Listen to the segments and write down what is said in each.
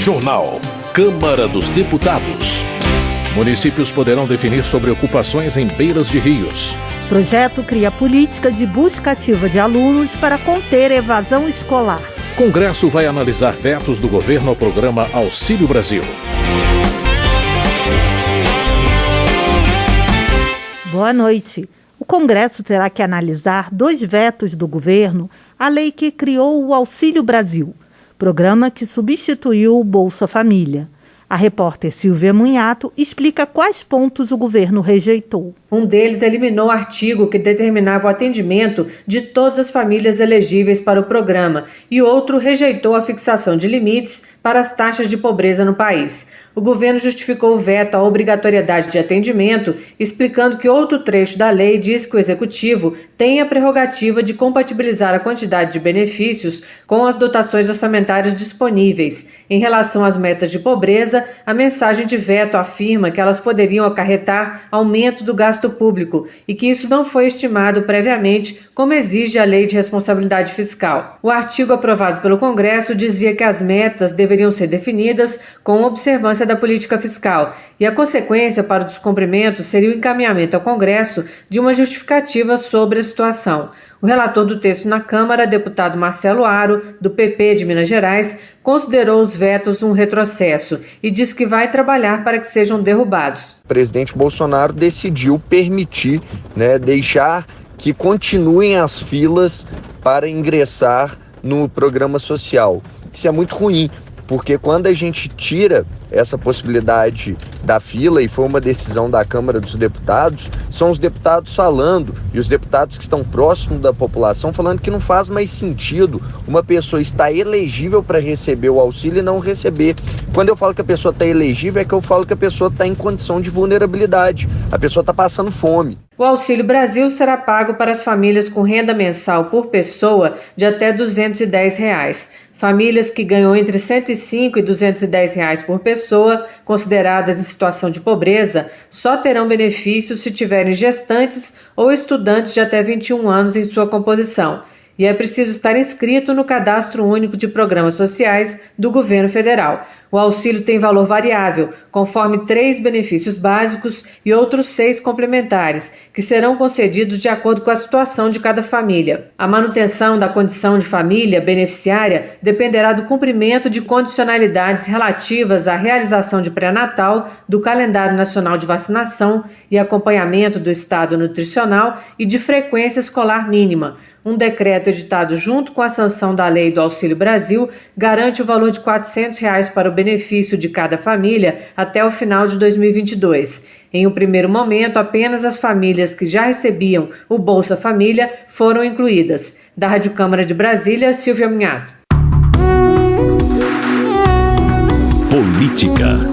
Jornal. Câmara dos Deputados. Municípios poderão definir sobre ocupações em beiras de rios. Projeto cria política de busca ativa de alunos para conter evasão escolar. Congresso vai analisar vetos do governo ao programa Auxílio Brasil. Boa noite. O Congresso terá que analisar 2 vetos do governo à lei que criou o Auxílio Brasil, programa que substituiu o Bolsa Família. A repórter Silvia Munhato explica quais pontos o governo rejeitou. Um deles eliminou o artigo que determinava o atendimento de todas as famílias elegíveis para o programa e outro rejeitou a fixação de limites para as taxas de pobreza no país. O governo justificou o veto à obrigatoriedade de atendimento, explicando que outro trecho da lei diz que o executivo tem a prerrogativa de compatibilizar a quantidade de benefícios com as dotações orçamentárias disponíveis. Em relação às metas de pobreza, a mensagem de veto afirma que elas poderiam acarretar aumento do gasto público e que isso não foi estimado previamente, como exige a Lei de Responsabilidade Fiscal. O artigo aprovado pelo Congresso dizia que as metas deveriam ser definidas com observância da política fiscal e a consequência para o descumprimento seria o encaminhamento ao Congresso de uma justificativa sobre a situação. O relator do texto na Câmara, deputado Marcelo Aro, do PP de Minas Gerais, considerou os vetos um retrocesso e diz que vai trabalhar para que sejam derrubados. O presidente Bolsonaro decidiu permitir, deixar que continuem as filas para ingressar no programa social. Isso é muito ruim, porque quando a gente tira essa possibilidade da fila, e foi uma decisão da Câmara dos Deputados, são os deputados falando, e os deputados que estão próximos da população falando que não faz mais sentido uma pessoa estar elegível para receber o auxílio e não receber. Quando eu falo que a pessoa está elegível, é que eu falo que a pessoa está em condição de vulnerabilidade, a pessoa está passando fome. O Auxílio Brasil será pago para as famílias com renda mensal por pessoa de até R$ 210. Famílias que ganham entre R$ 105 e R$ 210 por pessoa, consideradas em situação de pobreza, só terão benefícios se tiverem gestantes ou estudantes de até 21 anos em sua composição. E é preciso estar inscrito no Cadastro Único de Programas Sociais do Governo Federal. O auxílio tem valor variável, conforme 3 benefícios básicos e outros 6 complementares, que serão concedidos de acordo com a situação de cada família. A manutenção da condição de família beneficiária dependerá do cumprimento de condicionalidades relativas à realização de pré-natal, do calendário nacional de vacinação e acompanhamento do estado nutricional e de frequência escolar mínima. Um decreto editado junto com a sanção da Lei do Auxílio Brasil garante o valor de R$ 400 para o benefício de cada família até o final de 2022. Em um primeiro momento, apenas as famílias que já recebiam o Bolsa Família foram incluídas. Da Rádio Câmara de Brasília, Silvia Munhato. Política.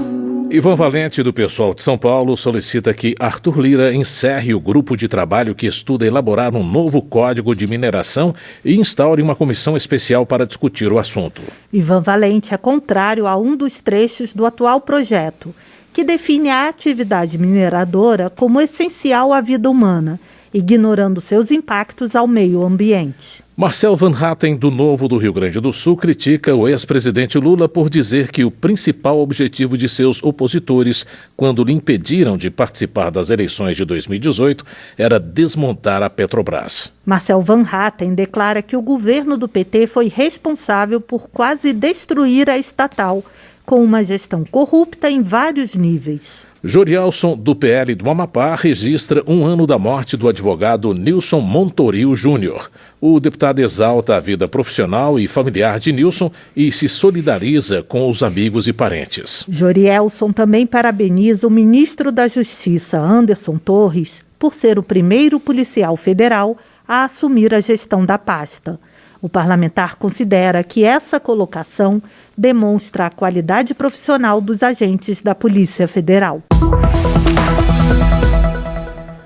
Ivan Valente, do PSOL de São Paulo, solicita que Arthur Lira encerre o grupo de trabalho que estuda elaborar um novo código de mineração e instaure uma comissão especial para discutir o assunto. Ivan Valente é contrário a um dos trechos do atual projeto, que define a atividade mineradora como essencial à vida humana, ignorando seus impactos ao meio ambiente. Marcel Van Hatten, do Novo do Rio Grande do Sul, critica o ex-presidente Lula por dizer que o principal objetivo de seus opositores, quando lhe impediram de participar das eleições de 2018, era desmontar a Petrobras. Marcel Van Hatten declara que o governo do PT foi responsável por quase destruir a estatal, com uma gestão corrupta em vários níveis. Jorielson, do PL do Amapá, registra 1 ano da morte do advogado Nilson Montoril Júnior. O deputado exalta a vida profissional e familiar de Nilson e se solidariza com os amigos e parentes. Jorielson também parabeniza o ministro da Justiça, Anderson Torres, por ser o primeiro policial federal a assumir a gestão da pasta. O parlamentar considera que essa colocação demonstra a qualidade profissional dos agentes da Polícia Federal.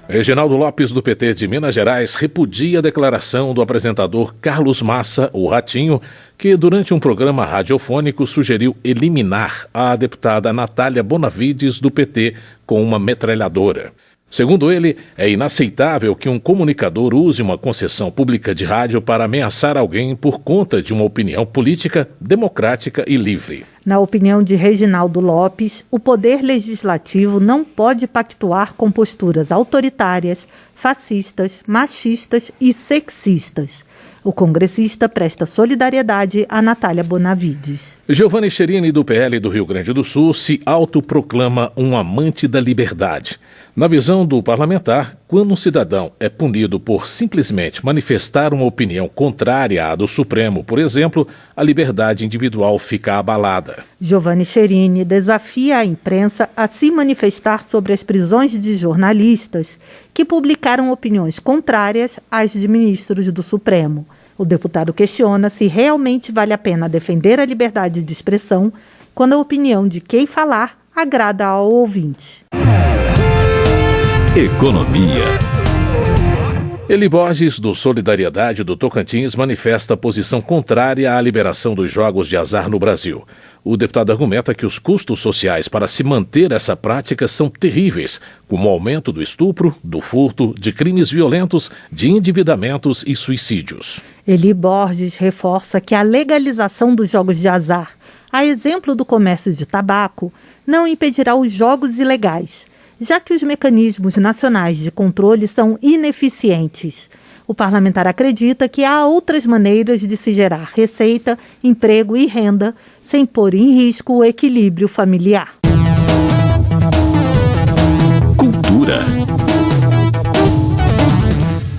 Reginaldo Lopes, do PT de Minas Gerais, repudia a declaração do apresentador Carlos Massa, o Ratinho, que durante um programa radiofônico sugeriu eliminar a deputada Natália Bonavides, do PT, com uma metralhadora. Segundo ele, é inaceitável que um comunicador use uma concessão pública de rádio para ameaçar alguém por conta de uma opinião política, democrática e livre. Na opinião de Reginaldo Lopes, o poder legislativo não pode pactuar com posturas autoritárias, fascistas, machistas e sexistas. O congressista presta solidariedade a Natália Bonavides. Giovanni Cherini, do PL do Rio Grande do Sul, se autoproclama um amante da liberdade. Na visão do parlamentar, quando um cidadão é punido por simplesmente manifestar uma opinião contrária à do Supremo, por exemplo, a liberdade individual fica abalada. Giovanni Cherini desafia a imprensa a se manifestar sobre as prisões de jornalistas que publicaram opiniões contrárias às de ministros do Supremo. O deputado questiona se realmente vale a pena defender a liberdade de expressão quando a opinião de quem falar agrada ao ouvinte. Economia. Eli Borges, do Solidariedade do Tocantins, manifesta posição contrária à liberação dos jogos de azar no Brasil. O deputado argumenta que os custos sociais para se manter essa prática são terríveis, como o aumento do estupro, do furto, de crimes violentos, de endividamentos e suicídios. Eli Borges reforça que a legalização dos jogos de azar, a exemplo do comércio de tabaco, não impedirá os jogos ilegais, já que os mecanismos nacionais de controle são ineficientes. O parlamentar acredita que há outras maneiras de se gerar receita, emprego e renda, sem pôr em risco o equilíbrio familiar. Cultura.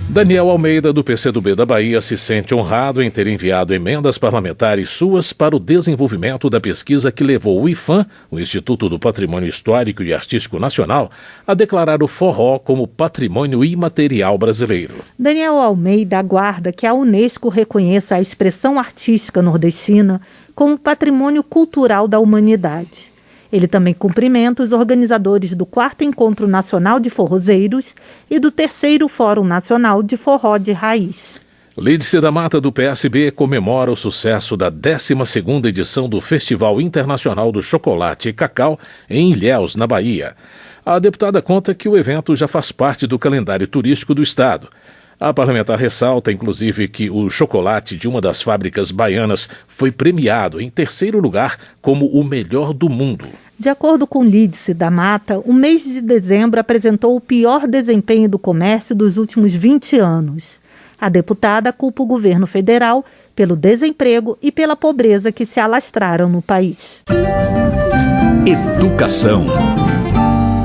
Daniel Almeida, do PCdoB da Bahia, se sente honrado em ter enviado emendas parlamentares suas para o desenvolvimento da pesquisa que levou o IPHAN, o Instituto do Patrimônio Histórico e Artístico Nacional, a declarar o forró como patrimônio imaterial brasileiro. Daniel Almeida aguarda que a Unesco reconheça a expressão artística nordestina como patrimônio cultural da humanidade. Ele também cumprimenta os organizadores do 4º Encontro Nacional de Forrozeiros e do 3º Fórum Nacional de Forró de Raiz. Lídice da Mata, do PSB, comemora o sucesso da 12ª edição do Festival Internacional do Chocolate e Cacau em Ilhéus, na Bahia. A deputada conta que o evento já faz parte do calendário turístico do estado. A parlamentar ressalta, inclusive, que o chocolate de uma das fábricas baianas foi premiado em 3º lugar como o melhor do mundo. De acordo com Lídice da Mata, o mês de dezembro apresentou o pior desempenho do comércio dos últimos 20 anos. A deputada culpa o governo federal pelo desemprego e pela pobreza que se alastraram no país. Educação.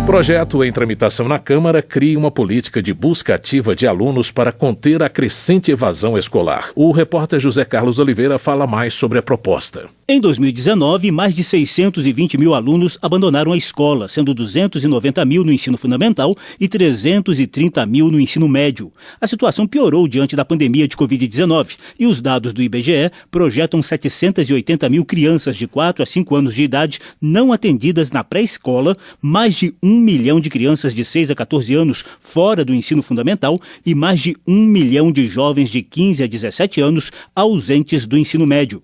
Projeto em tramitação na Câmara cria uma política de busca ativa de alunos para conter a crescente evasão escolar. O repórter José Carlos Oliveira fala mais sobre a proposta. Em 2019, mais de 620 mil alunos abandonaram a escola, sendo 290 mil no ensino fundamental e 330 mil no ensino médio. A situação piorou diante da pandemia de Covid-19 e os dados do IBGE projetam 780 mil crianças de 4 a 5 anos de idade não atendidas na pré-escola, mais de 1 milhão de crianças de 6 a 14 anos fora do ensino fundamental e mais de 1 milhão de jovens de 15 a 17 anos ausentes do ensino médio.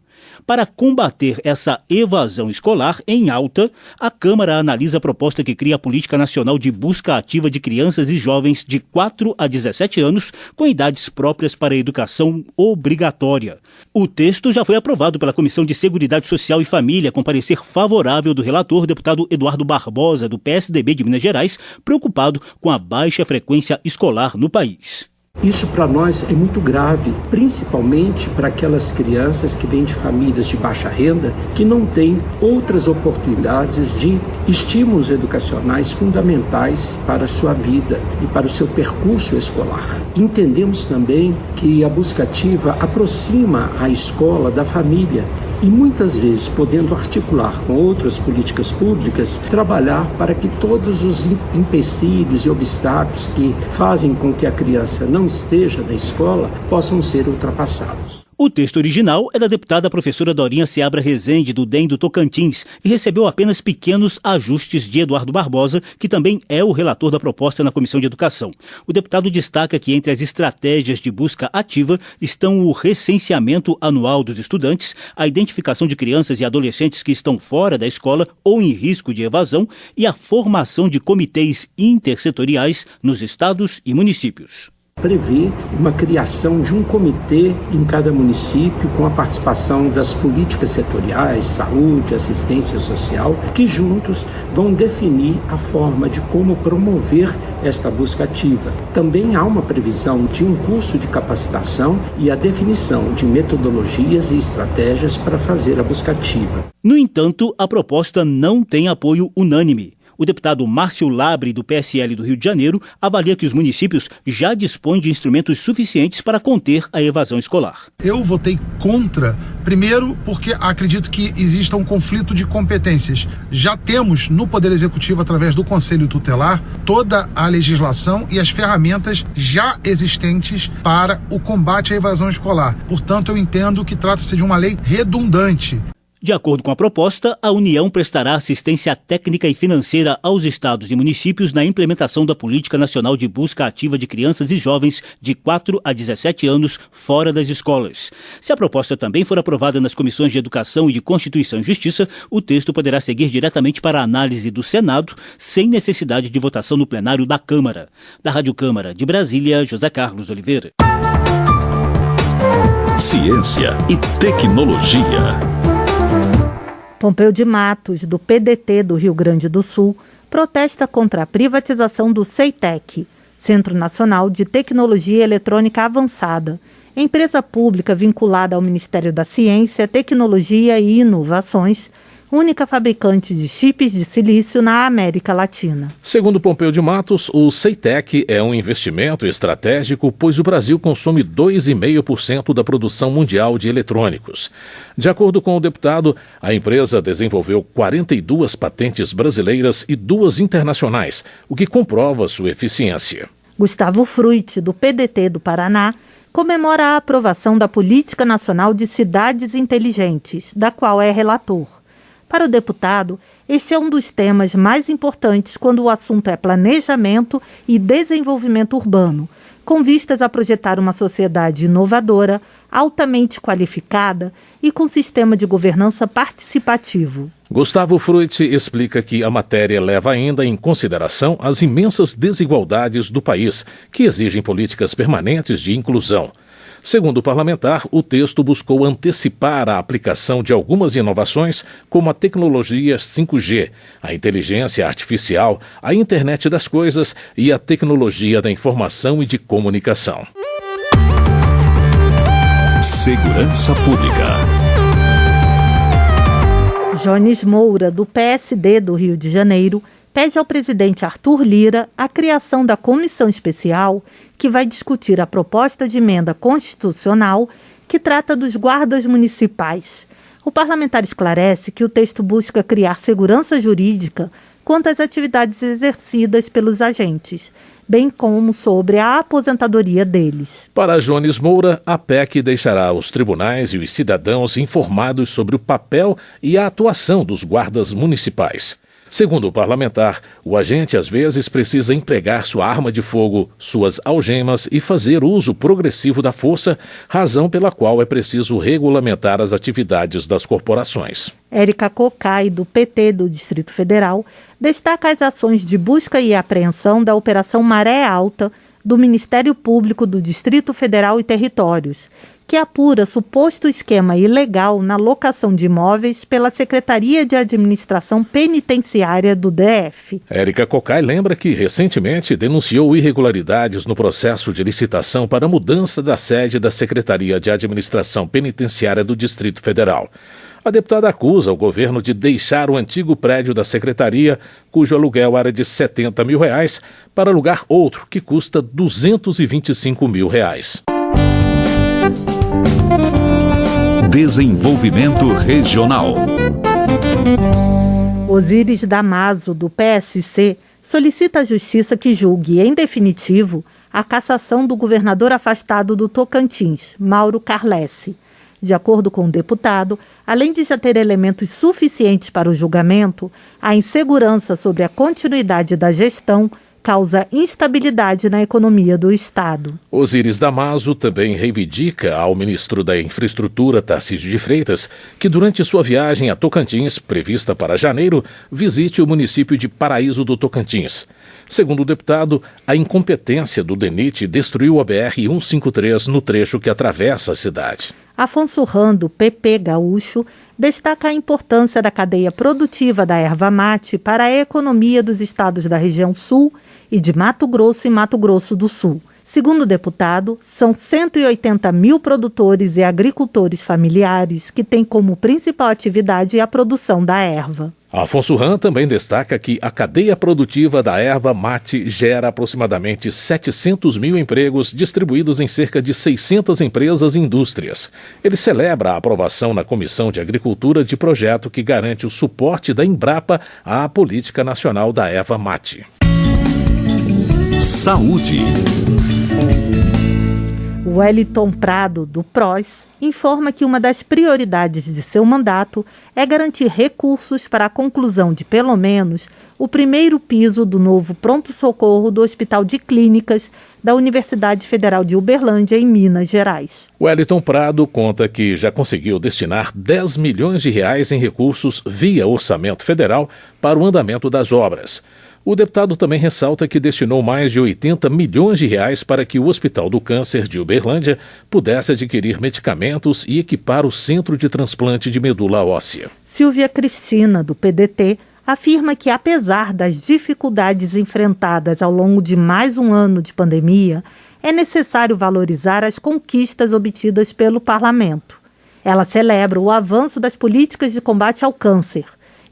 Para combater essa evasão escolar em alta, a Câmara analisa a proposta que cria a Política Nacional de Busca Ativa de Crianças e Jovens de 4 a 17 anos com idades próprias para a educação obrigatória. O texto já foi aprovado pela Comissão de Seguridade Social e Família, com parecer favorável do relator, deputado Eduardo Barbosa, do PSDB de Minas Gerais, preocupado com a baixa frequência escolar no país. Isso para nós é muito grave, principalmente para aquelas crianças que vêm de famílias de baixa renda, que não têm outras oportunidades de estímulos educacionais fundamentais para a sua vida e para o seu percurso escolar. Entendemos também que a busca ativa aproxima a escola da família e muitas vezes, podendo articular com outras políticas públicas, trabalhar para que todos os empecilhos e obstáculos que fazem com que a criança não esteja na escola possam ser ultrapassados. O texto original é da deputada professora Dorinha Seabra Rezende, do DEM do Tocantins, e recebeu apenas pequenos ajustes de Eduardo Barbosa, que também é o relator da proposta na Comissão de Educação. O deputado destaca que entre as estratégias de busca ativa estão o recenseamento anual dos estudantes, a identificação de crianças e adolescentes que estão fora da escola ou em risco de evasão e a formação de comitês intersetoriais nos estados e municípios. Prevê uma criação de um comitê em cada município com a participação das políticas setoriais, saúde, assistência social, que juntos vão definir a forma de como promover esta busca ativa. Também há uma previsão de um curso de capacitação e a definição de metodologias e estratégias para fazer a busca ativa. No entanto, a proposta não tem apoio unânime. O deputado Márcio Labre, do PSL do Rio de Janeiro, avalia que os municípios já dispõem de instrumentos suficientes para conter a evasão escolar. Eu votei contra, primeiro porque acredito que exista um conflito de competências. Já temos no Poder Executivo, através do Conselho Tutelar, toda a legislação e as ferramentas já existentes para o combate à evasão escolar. Portanto, eu entendo que trata-se de uma lei redundante. De acordo com a proposta, a União prestará assistência técnica e financeira aos estados e municípios na implementação da Política Nacional de Busca Ativa de Crianças e Jovens de 4 a 17 anos fora das escolas. Se a proposta também for aprovada nas comissões de Educação e de Constituição e Justiça, o texto poderá seguir diretamente para a análise do Senado, sem necessidade de votação no plenário da Câmara. Da Rádio Câmara de Brasília, José Carlos Oliveira. Ciência e tecnologia. Pompeu de Matos, do PDT do Rio Grande do Sul, protesta contra a privatização do CEITEC, Centro Nacional de Tecnologia Eletrônica Avançada, empresa pública vinculada ao Ministério da Ciência, Tecnologia e Inovações, única fabricante de chips de silício na América Latina. Segundo Pompeu de Matos, o CEITEC é um investimento estratégico, pois o Brasil consome 2,5% da produção mundial de eletrônicos. De acordo com o deputado, a empresa desenvolveu 42 patentes brasileiras e 2 internacionais, o que comprova sua eficiência. Gustavo Fruit, do PDT do Paraná, comemora a aprovação da Política Nacional de Cidades Inteligentes, da qual é relator. Para o deputado, este é um dos temas mais importantes quando o assunto é planejamento e desenvolvimento urbano, com vistas a projetar uma sociedade inovadora, altamente qualificada e com sistema de governança participativo. Gustavo Fruit explica que a matéria leva ainda em consideração as imensas desigualdades do país, que exigem políticas permanentes de inclusão. Segundo o parlamentar, o texto buscou antecipar a aplicação de algumas inovações, como a tecnologia 5G, a inteligência artificial, a internet das coisas e a tecnologia da informação e de comunicação. Segurança Pública. Jones Moura, do PSD do Rio de Janeiro, pede ao presidente Arthur Lira a criação da comissão especial que vai discutir a proposta de emenda constitucional que trata dos guardas municipais. O parlamentar esclarece que o texto busca criar segurança jurídica quanto às atividades exercidas pelos agentes, bem como sobre a aposentadoria deles. Para Jones Moura, a PEC deixará os tribunais e os cidadãos informados sobre o papel e a atuação dos guardas municipais. Segundo o parlamentar, o agente às vezes precisa empregar sua arma de fogo, suas algemas e fazer uso progressivo da força, razão pela qual é preciso regulamentar as atividades das corporações. Érica Cocai, do PT do Distrito Federal, destaca as ações de busca e apreensão da Operação Maré Alta do Ministério Público do Distrito Federal e Territórios, que apura suposto esquema ilegal na locação de imóveis pela Secretaria de Administração Penitenciária do DF. Érica Cocai lembra que recentemente denunciou irregularidades no processo de licitação para a mudança da sede da Secretaria de Administração Penitenciária do Distrito Federal. A deputada acusa o governo de deixar o antigo prédio da secretaria, cujo aluguel era de R$70 mil, para alugar outro que custa R$225 mil. Desenvolvimento Regional. Osíris Damaso, do PSC, solicita à Justiça que julgue, em definitivo, a cassação do governador afastado do Tocantins, Mauro Carlesse. De acordo com o deputado, além de já ter elementos suficientes para o julgamento, a insegurança sobre a continuidade da gestão causa instabilidade na economia do Estado. Osíris Damaso também reivindica ao ministro da Infraestrutura, Tarcísio de Freitas, que durante sua viagem a Tocantins, prevista para janeiro, visite o município de Paraíso do Tocantins. Segundo o deputado, a incompetência do DENIT destruiu a BR-153 no trecho que atravessa a cidade. Afonso Rando, PP Gaúcho, destaca a importância da cadeia produtiva da erva mate para a economia dos estados da região sul e de Mato Grosso e Mato Grosso do Sul. Segundo o deputado, são 180 mil produtores e agricultores familiares que têm como principal atividade a produção da erva. Afonso Ram também destaca que a cadeia produtiva da erva mate gera aproximadamente 700 mil empregos distribuídos em cerca de 600 empresas e indústrias. Ele celebra a aprovação na Comissão de Agricultura de projeto que garante o suporte da Embrapa à política nacional da erva mate. Saúde. Wellington Prado, do PROS, informa que uma das prioridades de seu mandato é garantir recursos para a conclusão de, pelo menos, o primeiro piso do novo pronto-socorro do Hospital de Clínicas da Universidade Federal de Uberlândia, em Minas Gerais. Wellington Prado conta que já conseguiu destinar 10 milhões de reais em recursos via orçamento federal para o andamento das obras. O deputado também ressalta que destinou mais de 80 milhões de reais para que o Hospital do Câncer de Uberlândia pudesse adquirir medicamentos e equipar o Centro de Transplante de Medula Óssea. Silvia Cristina, do PDT, afirma que, apesar das dificuldades enfrentadas ao longo de mais um ano de pandemia, é necessário valorizar as conquistas obtidas pelo parlamento. Ela celebra o avanço das políticas de combate ao câncer,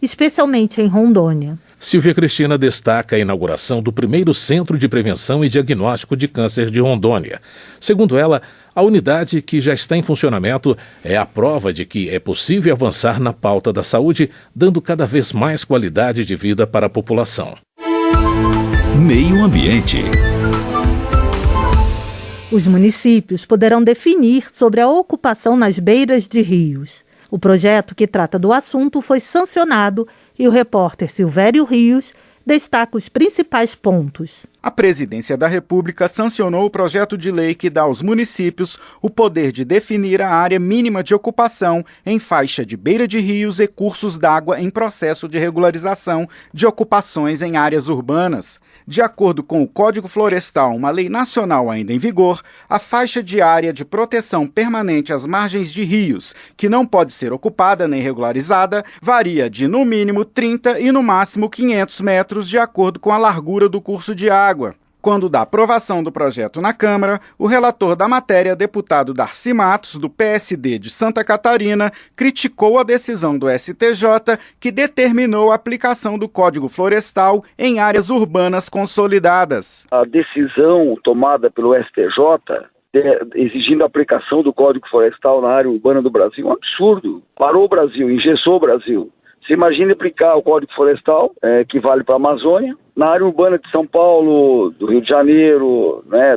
especialmente em Rondônia. Silvia Cristina destaca a inauguração do primeiro Centro de Prevenção e Diagnóstico de Câncer de Rondônia. Segundo ela, a unidade que já está em funcionamento é a prova de que é possível avançar na pauta da saúde, dando cada vez mais qualidade de vida para a população. Meio Ambiente. Os municípios poderão definir sobre a ocupação nas beiras de rios. O projeto que trata do assunto foi sancionado e o repórter Silvério Rios destaca os principais pontos. A Presidência da República sancionou o projeto de lei que dá aos municípios o poder de definir a área mínima de ocupação em faixa de beira de rios e cursos d'água em processo de regularização de ocupações em áreas urbanas. De acordo com o Código Florestal, uma lei nacional ainda em vigor, a faixa de área de proteção permanente às margens de rios, que não pode ser ocupada nem regularizada, varia de no mínimo 30 e no máximo 500 metros, de acordo com a largura do curso de água. Quando da aprovação do projeto na Câmara, o relator da matéria, deputado Darcy Matos, do PSD de Santa Catarina, criticou a decisão do STJ que determinou a aplicação do Código Florestal em áreas urbanas consolidadas. A decisão tomada pelo STJ exigindo a aplicação do Código Florestal na área urbana do Brasil é um absurdo. Parou o Brasil, engessou o Brasil. Você imagina aplicar o Código Florestal, que vale para a Amazônia, na área urbana de São Paulo, do Rio de Janeiro, né,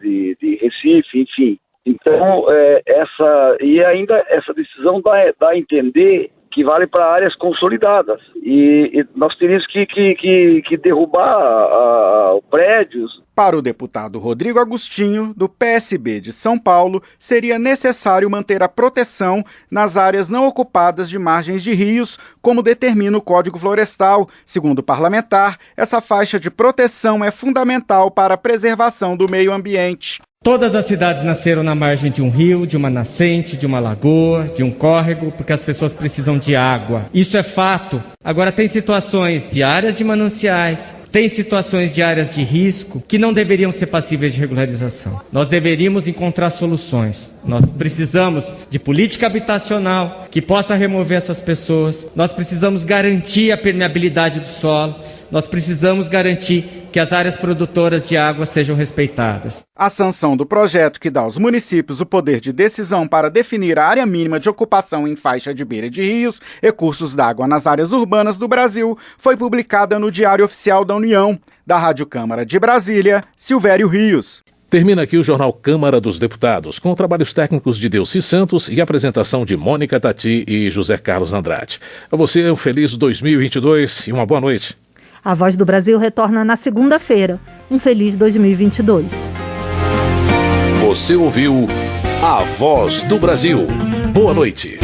de Recife, enfim. Então, essa decisão dá a entender que vale para áreas consolidadas. E nós teríamos que derrubar prédios. Para o deputado Rodrigo Agostinho, do PSB de São Paulo, seria necessário manter a proteção nas áreas não ocupadas de margens de rios, como determina o Código Florestal. Segundo o parlamentar, essa faixa de proteção é fundamental para a preservação do meio ambiente. Todas as cidades nasceram na margem de um rio, de uma nascente, de uma lagoa, de um córrego, porque as pessoas precisam de água. Isso é fato. Agora, tem situações de áreas de mananciais, tem situações de áreas de risco que não deveriam ser passíveis de regularização. Nós deveríamos encontrar soluções. Nós precisamos de política habitacional que possa remover essas pessoas. Nós precisamos garantir a permeabilidade do solo. Nós precisamos garantir que as áreas produtoras de água sejam respeitadas. A sanção do projeto que dá aos municípios o poder de decisão para definir a área mínima de ocupação em faixa de beira de rios e cursos d'água nas áreas urbanas do Brasil foi publicada no Diário Oficial da União. Da Rádio Câmara de Brasília, Silvério Rios. Termina aqui o Jornal Câmara dos Deputados, com trabalhos técnicos de Delcy Santos e apresentação de Mônica Tati e José Carlos Andrade. A você um feliz 2022 e uma boa noite. A Voz do Brasil retorna na segunda-feira. Um feliz 2022. Você ouviu A Voz do Brasil. Boa noite.